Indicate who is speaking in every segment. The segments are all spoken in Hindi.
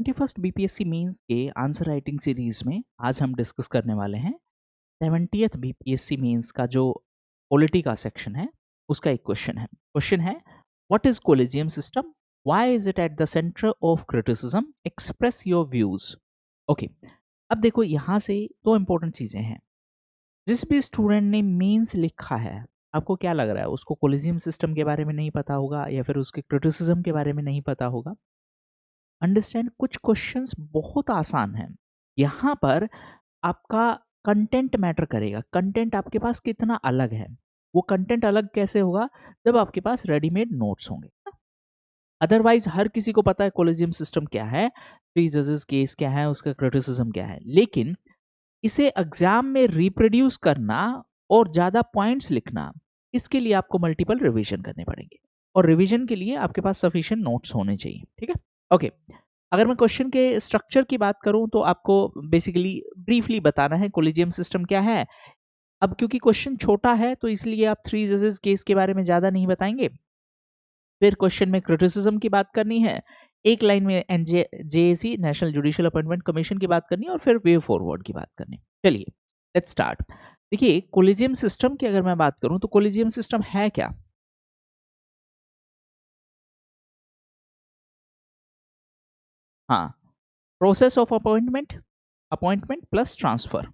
Speaker 1: 21st बीपीएससी मेंस के आंसर राइटिंग सीरीज में आज हम डिस्कस करने वाले हैं 70th बीपीएससी मेंस का जो पॉलिटी का सेक्शन है उसका एक क्वेश्चन है what is collegium system, why is it at the centre of criticism, express your views. Okay, अब देखो यहाँ से दो इंपॉर्टेंट चीजें हैं। जिस भी स्टूडेंट ने मेंस लिखा है, आपको क्या लग रहा है उसको कोलिजियम सिस्टम के बारे में नहीं पता होगा या फिर उसके क्रिटिसिज्म के बारे में नहीं पता होगा? अंडरस्टैंड, कुछ क्वेश्चंस बहुत आसान हैं। यहाँ पर आपका कंटेंट मैटर करेगा। कंटेंट आपके पास कितना अलग है, वो कंटेंट अलग कैसे होगा जब आपके पास रेडीमेड नोट्स होंगे। अदरवाइज हर किसी को पता है कोलिजियम सिस्टम क्या है, थ्री जजेस केस क्या है, उसका क्रिटिसिज्म क्या है, लेकिन इसे एग्जाम में रिप्रोड्यूस करना और ज्यादा पॉइंट्स लिखना, इसके लिए आपको मल्टीपल रिवीजन करने पड़ेंगे और रिवीजन के लिए आपके पास सफिशिएंट नोट्स होने चाहिए। ठीक है, ओके। अगर मैं क्वेश्चन के स्ट्रक्चर की बात करूं तो आपको बेसिकली ब्रीफली बताना है कोलिजियम सिस्टम क्या है। अब क्योंकि क्वेश्चन छोटा है तो इसलिए आप थ्री जजेस केस के बारे में ज्यादा नहीं बताएंगे। फिर क्वेश्चन में क्रिटिसिज्म की बात करनी है, एक लाइन में JAC national judicial appointment commission की बात करनी है और फिर वे फॉरवर्ड की बात करनी। चलिए लेट्स स्टार्ट। देखिए कोलिजियम सिस्टम की अगर मैं बात करूं तो कोलिजियम सिस्टम है क्या? हाँ, process of appointment plus transfer,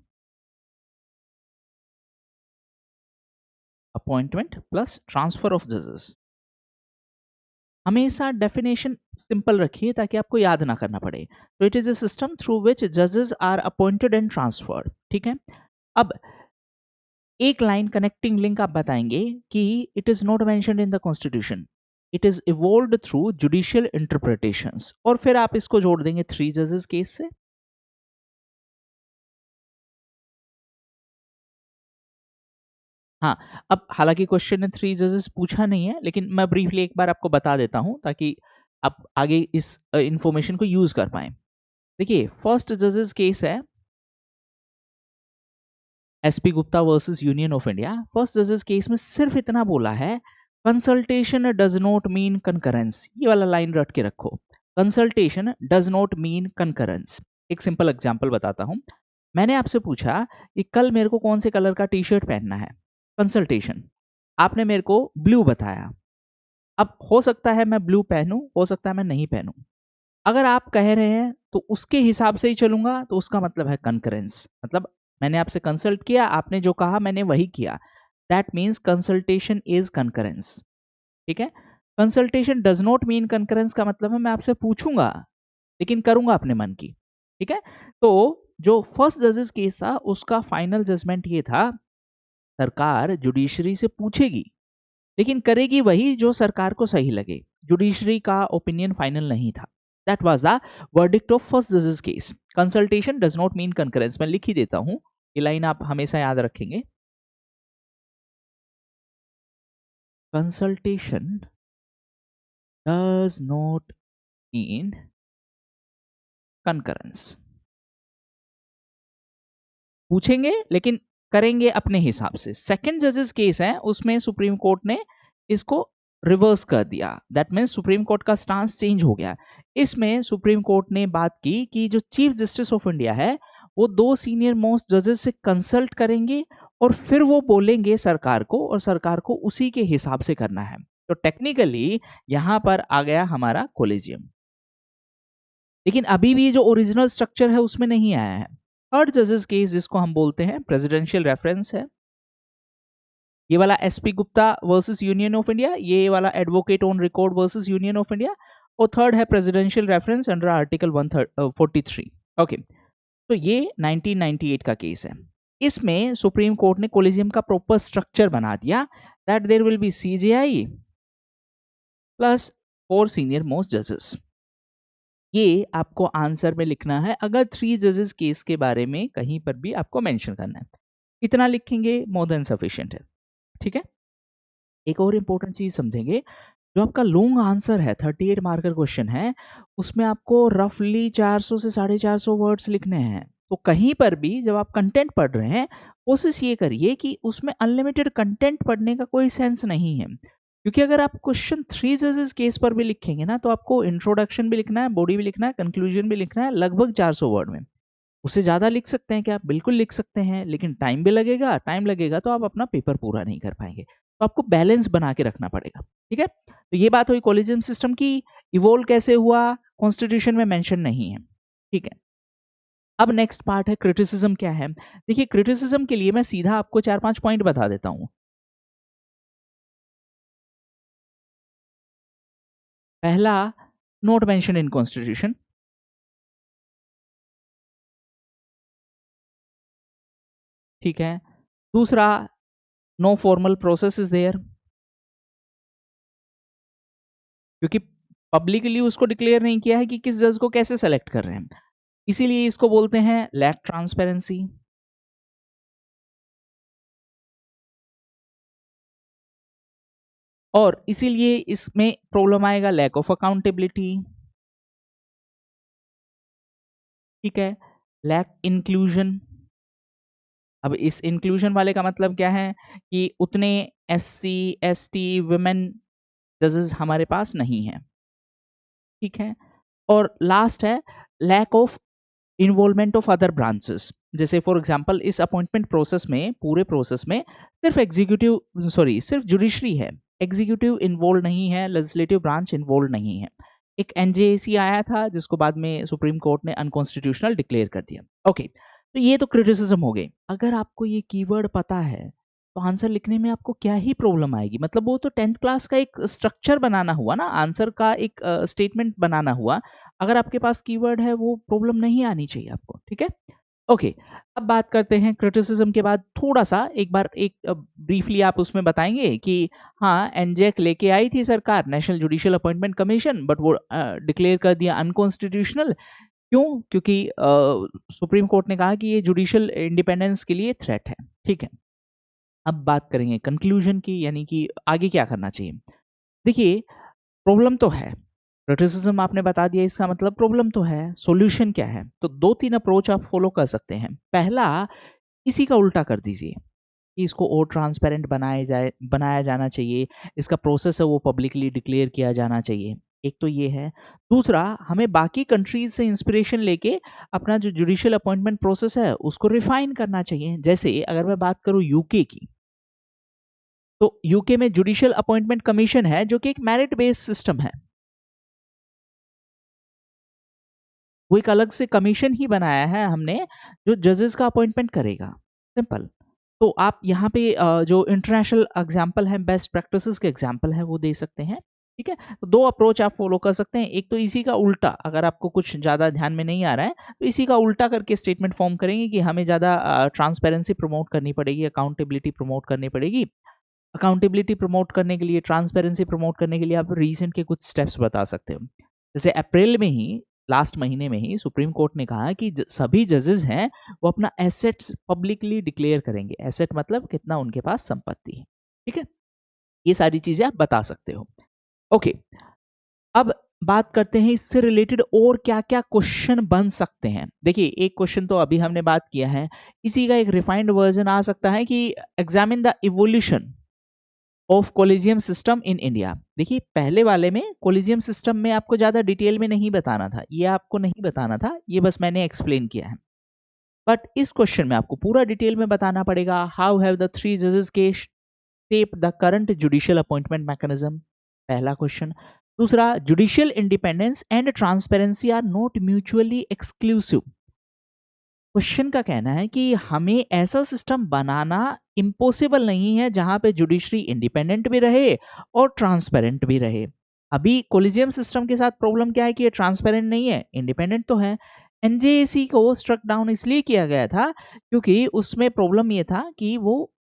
Speaker 1: appointment plus transfer of जजेस। हमेशा डेफिनेशन सिंपल रखिए ताकि आपको याद ना करना पड़े। तो it is a system through which जजेस आर अपॉइंटेड एंड ट्रांसफर्ड। ठीक है, अब एक लाइन कनेक्टिंग लिंक आप बताएंगे कि it is not mentioned in the constitution, it is evolved through judicial interpretations, और फिर आप इसको जोड़ देंगे थ्री जजेस केस से। हाँ, अब हालांकि क्वेश्चन ने थ्री जजेस पूछा नहीं है, लेकिन मैं ब्रीफली एक बार आपको बता देता हूं ताकि आप आगे इस इंफॉर्मेशन को यूज कर पाए। देखिए फर्स्ट जजेस केस है SP Gupta versus union of India. First जजेस केस में सिर्फ इतना बोला है, consultation does not mean concurrence. ये वाला लाइन रट के रखो, consultation does not mean concurrence. एक सिंपल एग्जांपल बताता हूं। मैंने आपसे पूछा कि कल मेरे को कौन से कलर का टी शर्ट पहनना है, कंसल्टेशन, आपने मेरे को ब्लू बताया। अब हो सकता है मैं ब्लू पहनूं, हो सकता है मैं नहीं पहनूं। अगर आप कह रहे हैं तो उसके हिसाब से ही चलूंगा, तो उसका मतलब है कंकरेंस। मतलब मैंने आपसे कंसल्ट किया, आपने जो कहा मैंने वही किया, that means consultation is concurrence. ठीक है, consultation does not mean concurrence का मतलब है मैं आपसे पूछूंगा लेकिन करूंगा अपने मन की। ठीक है, तो जो फर्स्ट जजेस केस था उसका फाइनल जजमेंट ये था, सरकार जुडिशरी से पूछेगी लेकिन करेगी वही जो सरकार को सही लगे। जुडिशरी का ओपिनियन फाइनल नहीं था। That was the verdict of first जजेस case. Consultation does not mean concurrence. मैं लिख ही देता हूं, ये लाइन आप हमेशा याद रखेंगे। Consultation does not mean concurrence. पूछेंगे लेकिन करेंगे अपने हिसाब से। सेकंड जजेस केस है उसमें सुप्रीम कोर्ट ने इसको रिवर्स कर दिया, दैट मीन्स सुप्रीम कोर्ट का स्टांस चेंज हो गया। इसमें सुप्रीम कोर्ट ने बात की कि जो चीफ जस्टिस ऑफ इंडिया है वो दो सीनियर मोस्ट जजेस से कंसल्ट करेंगे और फिर वो बोलेंगे सरकार को, और सरकार को उसी के हिसाब से करना है। तो टेक्निकली यहां पर आ गया हमारा कोलेजियम, लेकिन अभी भी जो ओरिजिनल स्ट्रक्चर है उसमें नहीं आया है। थर्ड जजेस केस जिसको हम बोलते हैं प्रेसिडेंशियल रेफरेंस है, ये वाला SP Gupta versus union of India, ये वाला advocate on record versus union of India, और थर्ड है presidential reference under article 143। Okay, तो ये 1998 का केस है। इसमें सुप्रीम कोर्ट ने कोलिजियम का प्रॉपर स्ट्रक्चर बना दिया, that there will be CJI plus four senior most जजेस। ये आपको आंसर में लिखना है अगर थ्री जजेस केस के बारे में कहीं पर भी आपको मेंशन करना है। इतना लिखेंगे मोर देन सफिशिएंट है। ठीक है, एक और इंपॉर्टेंट चीज समझेंगे, जो आपका लॉन्ग आंसर है 38 मार्कर क्वेश्चन है, उसमें आपको रफली 400 से 450 वर्ड्स लिखने हैं। तो कहीं पर भी जब आप कंटेंट पढ़ रहे हैं कोशिश ये करिए कि उसमें अनलिमिटेड कंटेंट पढ़ने का कोई सेंस नहीं है। क्योंकि अगर आप क्वेश्चन 3 जजेस केस पर भी लिखेंगे ना, तो आपको इंट्रोडक्शन भी लिखना है, बॉडी भी लिखना है, कंक्लूजन भी लिखना है, लगभग 400 वर्ड में। उससे ज़्यादा लिख सकते हैं क्या? बिल्कुल लिख सकते हैं, लेकिन टाइम भी लगेगा, टाइम लगेगा तो आप अपना पेपर पूरा नहीं कर पाएँगे। तो आपको बैलेंस बना के रखना पड़ेगा, ठीक है? तो ये बात हुई कॉलेजियम सिस्टम की। इवॉल्व कैसे हुआ, कॉन्स्टिट्यूशन में मेंशन नहीं है, ठीक है? अब नेक्स्ट पार्ट है क्रिटिसिज्म क्या है? देखिए क्रिटिसिज्म के लिए मैं सीधा आपको 4-5 पॉइंट बता देता हूँ। पहला, नॉट मेंशन इन कॉन्स्टिट्यूशन, ठीक है? दूसरा, no formal process is there, क्योंकि पब्लिकली उसको डिक्लेयर नहीं किया है कि किस जज को कैसे सेलेक्ट कर रहे हैं। इसीलिए इसको बोलते हैं लैक ट्रांसपेरेंसी। और इसीलिए इसमें प्रॉब्लम आएगा लैक ऑफ अकाउंटेबिलिटी, ठीक है? Lack inclusion. अब इस इंक्लूजन वाले का मतलब क्या है कि उतने एससी, एसटी, वुमेन जजेस हमारे पास नहीं है, ठीक है? और लास्ट है lack of involvement of other branches. जैसे फॉर एग्जांपल इस अपॉइंटमेंट प्रोसेस में, पूरे प्रोसेस में सिर्फ जुडिशरी है, एग्जीक्यूटिव इन्वॉल्व नहीं है, लेजिस्लेटिव ब्रांच इन्वॉल्व नहीं है। एक एनजेएसी आया था जिसको बाद में सुप्रीम कोर्ट ने अनकॉन्स्टिट्यूशनल डिक्लेयर कर दिया। ओके, तो ये तो क्रिटिसिज्म हो गई। अगर आपको ये कीवर्ड पता है तो आंसर लिखने में आपको क्या ही प्रॉब्लम आएगी? मतलब वो तो 10th क्लास का एक स्ट्रक्चर बनाना हुआ ना, आंसर का एक स्टेटमेंट बनाना हुआ। अगर आपके पास कीवर्ड है वो प्रॉब्लम नहीं आनी चाहिए आपको, ठीक है? ओके, अब बात करते हैं क्रिटिसिज्म के बाद थोड़ा-सा एक बार एक ब्रीफली आप उसमें बताएँगे कि हाँ, एनजेक लेके आई थी सरकार national judicial appointment commission, but वो डिक्लेयर कर दिया अनकॉन्स्टिट्यूशनल। क्यों? क्योंकि सुप्रीम कोर्ट ने कहा कि ये जुडिशियल इंडिपेंडेंस के लिए थ्रेट है, ठीक है? अब बात करेंगे कंक्लूजन की, यानी कि आगे क्या करना चाहिए। देखिए, प्रॉब्लम तो है, क्रिटिसिज्म आपने बता दिया, इसका मतलब प्रॉब्लम तो है, सॉल्यूशन क्या है? तो 2-3 अप्रोच आप फॉलो कर सकते हैं। पहला, इसी का उल्टा कर दीजिए कि इसको और ट्रांसपेरेंट बनाया जाना चाहिए, इसका प्रोसेस है वो पब्लिकली डिक्लेयर किया जाना चाहिए। एक तो ये है। दूसरा, हमें बाकी कंट्रीज़ से इंस्पिरेशन लेके अपना जो जुडिशियल अपॉइंटमेंट प्रोसेस है उसको रिफाइन करना चाहिए। जैसे अगर मैं बात करूँ यूके की, तो यूके में जुडिशियल अपॉइंटमेंट कमीशन है जो कि एक मेरिट बेस्ड सिस्टम है। वो एक अलग से कमीशन ही बनाया है हमने जो जजेस का अपॉइंटमेंट करेगा, सिंपल। तो आप यहाँ पे जो इंटरनेशनल एग्जाम्पल है, बेस्ट प्रैक्टिसेस के एग्जाम्पल है वो दे सकते हैं, ठीक है? तो 2 अप्रोच आप फॉलो कर सकते हैं। एक तो इसी का उल्टा, अगर आपको कुछ ज़्यादा ध्यान में नहीं आ रहा है तो इसी का उल्टा करके स्टेटमेंट फॉर्म करेंगे कि हमें ज़्यादा ट्रांसपेरेंसी प्रमोट करनी पड़ेगी, अकाउंटेबिलिटी प्रमोट करनी पड़ेगी। अकाउंटेबिलिटी प्रमोट करने के लिए, ट्रांसपेरेंसी प्रमोट करने के लिए आप रीसेंट के कुछ स्टेप्स बता सकते हो। जैसे अप्रैल में ही, लास्ट महीने में ही सुप्रीम कोर्ट ने कहा कि सभी जजेस हैं वो अपना एसेट्स पब्लिकली डिक्लेयर करेंगे। एसेट मतलब कितना उनके पास संपत्ति है, ठीक है? ये सारी चीजें आप बता सकते हो। ओके, अब बात करते हैं इससे रिलेटेड और क्या-क्या क्वेश्चन बन सकते हैं। देखिए, एक क्वेश्चन तो अभी हमने बात किया है, इसी का एक रिफाइंड वर्जन आ सकता है कि examine the evolution of collegium system in India. देखिए, पहले वाले में कोलिजियम सिस्टम में आपको ज़्यादा डिटेल में नहीं बताना था, ये आपको नहीं बताना था, ये बस मैंने एक्सप्लेन किया है। बट इस क्वेश्चन में आपको पूरा डिटेल में बताना पड़ेगा। हाउ हैव द 3 जजेस case shaped the current judicial appointment mechanism, पहला क्वेश्चन। दूसरा, judicial independence and transparency are not mutually exclusive. Question का कहना है कि हमें ऐसा सिस्टम बनाना इम्पॉसिबल नहीं है जहां पे जुडिशरी इंडिपेंडेंट भी रहे और ट्रांसपेरेंट भी रहे। अभी कोलिजियम सिस्टम के साथ प्रॉब्लम क्या है कि ये ट्रांसपेरेंट नहीं है, इंडिपेंडेंट तो है। एनजेएसी को स्ट्रक डाउन इसलिए किया गया था क्योंकि उसमें प्रॉब्लम ये था कि वो,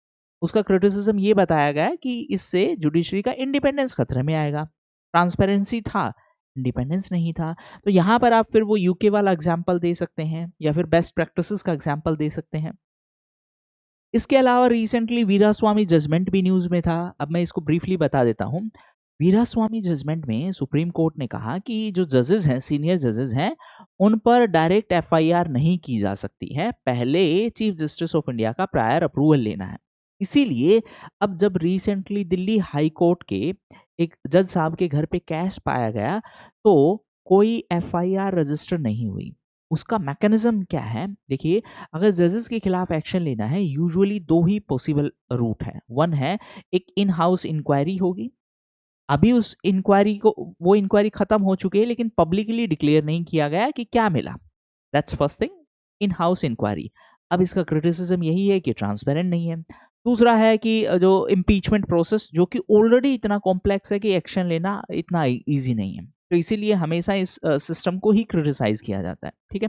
Speaker 1: उसका क्रिटिसिज्म ये बताया गया कि इससे जुडिशरी का इंडिपेंडेंस खतरे में आएगा। ट्रांसपेरेंसी था, इंडिपेंडेंस नहीं था। तो यहाँ पर आप फिर वो यूके वाला एग्जाम्पल दे सकते हैं या फिर बेस्ट प्रैक्टिसेस का एग्जाम्पल दे सकते हैं। इसके अलावा रिसेंटली वीरास्वामी जजमेंट भी न्यूज़ में था। अब मैं इसको ब्रीफली बता देता हूँ। वीरास्वामी जजमेंट में सुप्रीम कोर्ट ने कहा कि जो जजेस हैं, सीनियर जजेस हैं, उन पर डायरेक्ट एफआईआर नहीं की जा सकती है, पहले चीफ जस्टिस ऑफ इंडिया का प्रायर अप्रूवल लेना है। इसीलिए अब जब रिसेंटली दिल्ली हाई कोर्ट के एक जज साहब के घर पे कैश पाया गया तो कोई एफआईआर रजिस्टर नहीं हुई। उसका मैकेनिज्म क्या है? देखिए, अगर जजेस के खिलाफ एक्शन लेना है यूजुअली दो ही पॉसिबल रूट है। वन है, एक इन हाउस इंक्वायरी होगी। अभी उस इंक्वायरी को, वो इंक्वायरी खत्म हो चुकी है लेकिन पब्लिकली डिक्लेयर नहीं किया गया कि क्या मिला। That's first thing, in house inquiry. अब इसका क्रिटिसिज्म यही है कि ट्रांसपेरेंट नहीं है। दूसरा है कि जो इम्पीचमेंट प्रोसेस, जो कि ऑलरेडी इतना कॉम्प्लेक्स है कि एक्शन लेना इतना इजी नहीं है, तो इसीलिए हमेशा इस सिस्टम को ही क्रिटिसाइज किया जाता है। ठीक है।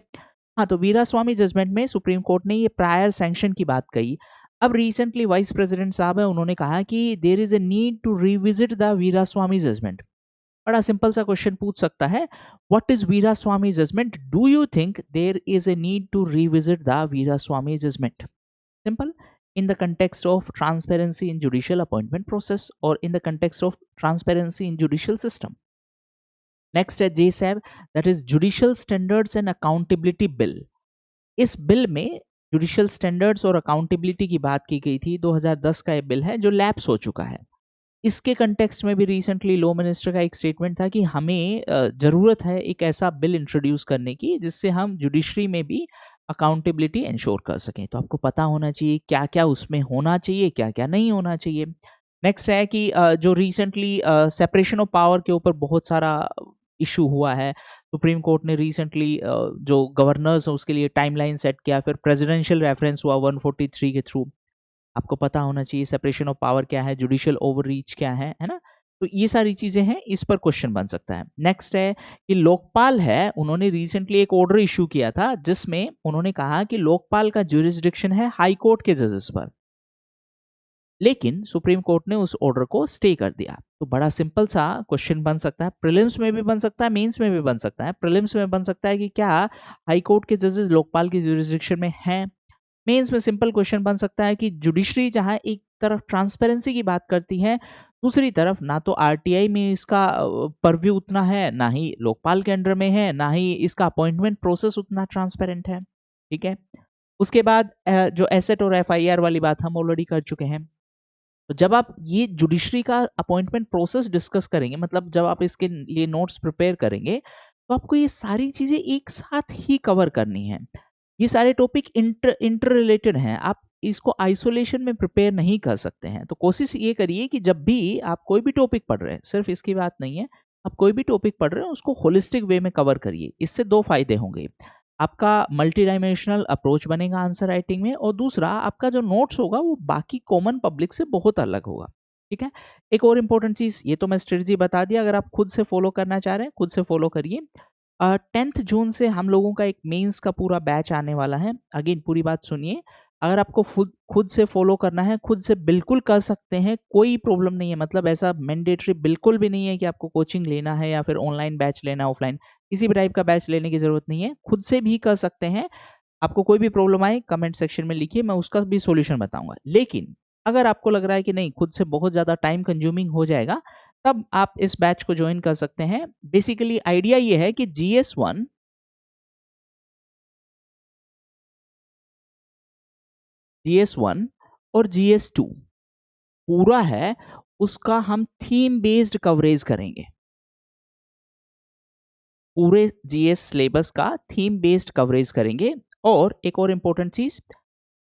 Speaker 1: हाँ, तो वीरास्वामी जजमेंट में सुप्रीम कोर्ट ने ये प्रायर सैंक्शन की बात कही। अब रिसेंटली वाइस प्रेसिडेंट साहब है, उन्होंने कहा कि there is a need to revisit the Veeraswami judgment. बड़ा सिंपल सा क्वेश्चन पूछ सकता है, what is Veeraswami judgment? Do you think there is a need to revisit the Veeraswami judgment? Simple, in the context of transparency in judicial appointment process or in the context of transparency in judicial system. Next है JSAB, that is Judicial Standards and Accountability Bill. इस बिल में जुडिशियल स्टैंडर्ड्स और अकाउंटेबिलिटी की बात की गई थी। 2010 का ये बिल है जो लैप्स हो चुका है। इसके कंटेक्स्ट में भी रिसेंटली लॉ मिनिस्टर का एक स्टेटमेंट था कि हमें ज़रूरत है एक ऐसा बिल इंट्रोड्यूस करने की जिससे हम जुडिशरी में भी अकाउंटेबिलिटी इंश्योर कर सकें। तो आपको पता होना चाहिए क्या क्या उसमें होना चाहिए, क्या क्या नहीं होना चाहिए। नेक्स्ट है कि जो रिसेंटली सेपरेशन ऑफ पावर के ऊपर बहुत सारा इशू हुआ है। सुप्रीम कोर्ट ने रिसेंटली जो गवर्नर्स हैं उसके लिए टाइमलाइन सेट किया, फिर प्रेसिडेंशियल रेफरेंस हुआ 143 के थ्रू। आपको पता होना चाहिए सेपरेशन ऑफ पावर क्या है, जुडिशियल ओवररीच क्या है ना? तो ये सारी चीजें हैं, इस पर क्वेश्चन बन सकता है। नेक्स्ट है कि लोकपाल है, उन्होंने रिसेंटली एक ऑर्डर इशू किया था जिसमें उन्होंने कहा कि लोकपाल का ज्यूरिसडिक्शन है हाई कोर्ट के जजेस पर, लेकिन सुप्रीम कोर्ट ने उस ऑर्डर को स्टे कर दिया। तो बड़ा सिंपल सा क्वेश्चन बन सकता है, प्रीलिम्स में भी बन सकता है, मेंस में भी बन सकता है। प्रीलिम्स में बन सकता है कि क्या हाई कोर्ट के जजेस लोकपाल की ज्यूरिसडिक्शन में हैं। मेंस में सिंपल क्वेश्चन बन सकता है कि जुडिशरी जहां एक तरफ ट्रांसपेरेंसी की बात करती है, दूसरी तरफ ना तो आरटीआई में इसका परव्यू उतना है, ना ही लोकपाल के अंडर में है, ना ही इसका अपॉइंटमेंट प्रोसेस उतना ट्रांसपेरेंट है। ठीक है। उसके बाद जो एसेट और एफआईआर वाली बात हम ऑलरेडी कर चुके हैं। तो जब आप ये जुडिशरी का अपॉइंटमेंट प्रोसेस डिस्कस करेंगे, मतलब जब आप इसके लिए नोट्स प्रिपेयर करेंगे, तो आपको ये सारी चीजें एक साथ ही कवर करनी है। ये सारे टॉपिक इंटर रिलेटेड हैं, आप इसको आइसोलेशन में प्रिपेयर नहीं कर सकते हैं। तो कोशिश ये करिए कि जब भी आप कोई भी टॉपिक पढ़ रहे हैं, सिर्फ इसकी बात नहीं है, आप कोई भी टॉपिक पढ़ रहे हैं उसको होलिस्टिक वे में कवर करिए। इससे दो फायदे होंगे, आपका मल्टी डायमेंशनल अप्रोच बनेगा आंसर राइटिंग में, और दूसरा आपका जो नोट्स होगा वो बाकी कॉमन पब्लिक से बहुत अलग होगा। ठीक है। एक और इम्पोर्टेंट चीज, ये तो मैं स्ट्रेटजी बता दिया, अगर आप खुद से फॉलो करना चाह रहे हैं खुद से फॉलो करिए। 10th जून से हम लोगों का एक मेंस का पूरा बैच आने वाला है। अगेन पूरी बात सुनिए, अगर आपको खुद खुद से फॉलो करना है, खुद से बिल्कुल कर सकते हैं, कोई प्रॉब्लम नहीं है। मतलब ऐसा मैंडेटरी बिल्कुल भी नहीं है कि आपको कोचिंग लेना है या फिर ऑनलाइन बैच लेना है, ऑफलाइन किसी भी टाइप का बैच लेने की जरूरत नहीं है, खुद से भी कर सकते हैं। आपको कोई भी प्रॉब्लम आए कमेंट सेक्शन में लिखिए, मैं उसका भी सॉल्यूशन बताऊंगा। लेकिन अगर आपको लग रहा है कि नहीं खुद से बहुत ज़्यादा टाइम कंज्यूमिंग हो जाएगा, तब आप इस बैच को ज्वाइन कर सकते हैं। बेसिकली आइडिया ये है कि GS1 और GS2 पूरा है, उसका हम थीम बेस्ड कवरेज करेंगे। पूरे जीएस सिलेबस का थीम बेस्ड कवरेज करेंगे। और एक और इम्पोर्टेंट चीज,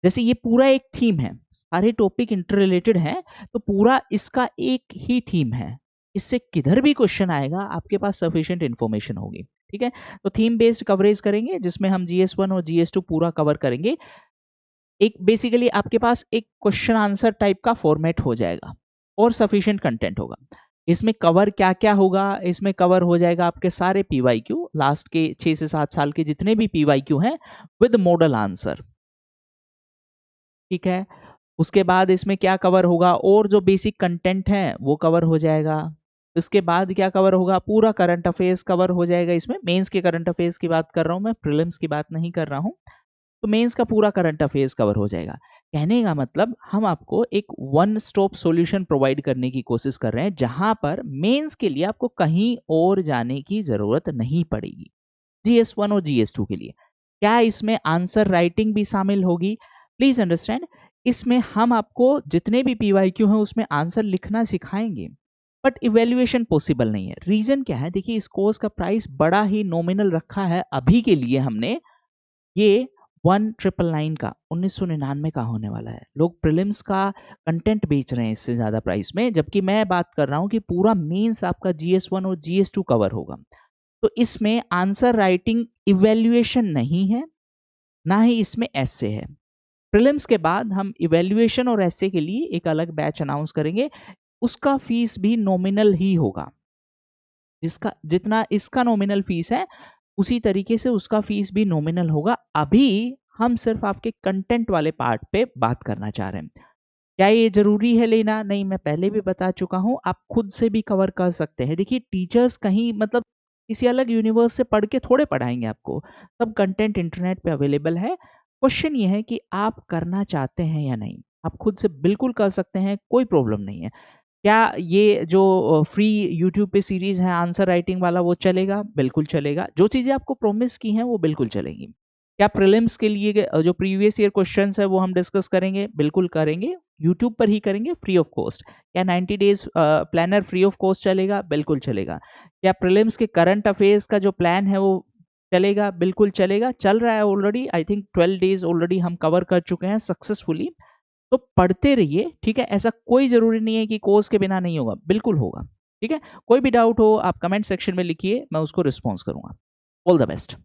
Speaker 1: जैसे ये पूरा एक थीम है, सारे टॉपिक इंटर रिलेटेड हैं, तो पूरा इसका एक ही थीम है, इससे किधर भी क्वेश्चन आएगा आपके पास सफिशिएंट इन्फॉर्मेशन होगी। ठीक है। तो थीम बेस्ड कवरेज करेंगे जिसमें हम GS1 और GS2 पूरा कवर करेंगे। एक बेसिकली आपके पास एक क्वेश्चन आंसर टाइप का फॉर्मेट हो जाएगा और सफिशिएंट कंटेंट होगा। इसमें कवर क्या क्या होगा, इसमें कवर हो जाएगा आपके सारे पीवाईक्यू, लास्ट के 6 से 7 साल के जितने भी पीवाईक्यू हैं विद मॉडल आंसर। ठीक है। उसके बाद इसमें क्या कवर होगा, और जो बेसिक कंटेंट है वो कवर हो जाएगा। उसके बाद क्या कवर होगा, पूरा करंट अफेयर्स कवर हो जाएगा। इसमें मेंस के करंट अफेयर्स की बात कर रहा हूं मैं, प्रीलिम्स की बात नहीं कर रहा हूं। तो मेंस का पूरा करंट अफेयर्स कवर हो जाएगा। कहने का मतलब हम आपको एक वन स्टॉप सॉल्यूशन प्रोवाइड करने की कोशिश कर रहे हैं, जहां पर मेंस के लिए आपको कहीं और जाने की जरूरत नहीं पड़ेगी। GS1 और GS2 के लिए क्या इसमें आंसर राइटिंग भी शामिल होगी? प्लीज अंडरस्टैंड, इसमें हम आपको जितने भी पीवाईक्यू हैं उसमें आंसर लिखना सिखाएंगे। बट इवैल्यूएशन पॉसिबल नहीं है। रीज़न क्या है? देखिए इस कोर्स का प्राइस बड़ा ही नॉमिनल रखा है अभी के लिए हमने। ये 1999 का 1999 का होने वाला है। लोग प्रीलिम्स का कंटेंट बेच रहे हैं इससे ज़्यादा प्राइस में, जबकि मैं बात कर रहा हूँ कि पूरा मेंस आपका जीएस 1 और जीएस 2 कवर होगा। तो इसमें आंसर राइटिंग इवैल्यूएशन नहीं है, ना ही इसमें एस्से है। प्रीलिम्स के बाद हम इवैल्यूएशन और एस्से के लिए एक अलग बैच अनाउंस करेंगे। उसका फीस भी नॉमिनल ही होगा। जिसका जितना इसका नॉमिनल फीस है, उसी तरीके से उसका फीस भी नॉमिनल होगा। अभी हम सिर्फ आपके कंटेंट वाले पार्ट पे बात करना चाह रहे हैं। क्या ये ज़रूरी है लेना? नहीं, मैं पहले भी बता चुका हूँ, आप खुद से भी कवर कर सकते हैं। देखिए टीचर्स कहीं मतलब किसी अलग यूनिवर्स से पढ़ के थोड़े पढ़ाएँगे आपको, सब कंटेंट इंटरनेट पे अवेलेबल है। क्वेश्चन ये है कि आप करना चाहते हैं या नहीं? आप खुद से बिल्कुल कर सकते हैं, कोई प्रॉब्लम नहीं है। क्या ये जो फ्री यूट्यूब पे सीरीज़ है आंसर राइटिंग वाला वो चलेगा? बिल्कुल चलेगा। जो चीज़ें आपको प्रॉमिस की हैं वो बिल्कुल चलेंगी। क्या प्रीलिम्स के लिए जो प्रीवियस ईयर क्वेश्चन्स है वो हम डिस्कस करेंगे? बिल्कुल करेंगे। यूट्यूब पर ही करेंगे फ्री ऑफ कॉस्ट। क्या 90 days planner free of cost चलेगा? बिल्कुल चलेगा। क्या प्रीलिम्स के करंट अफेयर्स का जो प्लान है वो चलेगा? बिल्कुल चलेगा। चल रहा है already, I think 12 days already हम कवर कर चुके हैं सक्सेसफुली। तो पढ़ते रहिए, ठीक है? ऐसा कोई ज़रूरी नहीं है कि कोर्स के बिना नहीं होगा, बिल्कुल होगा, ठीक है? कोई भी डाउट हो आप कमेंट सेक्शन में लिखिए, मैं उसको रिस्पॉन्स करूँगा। All the best.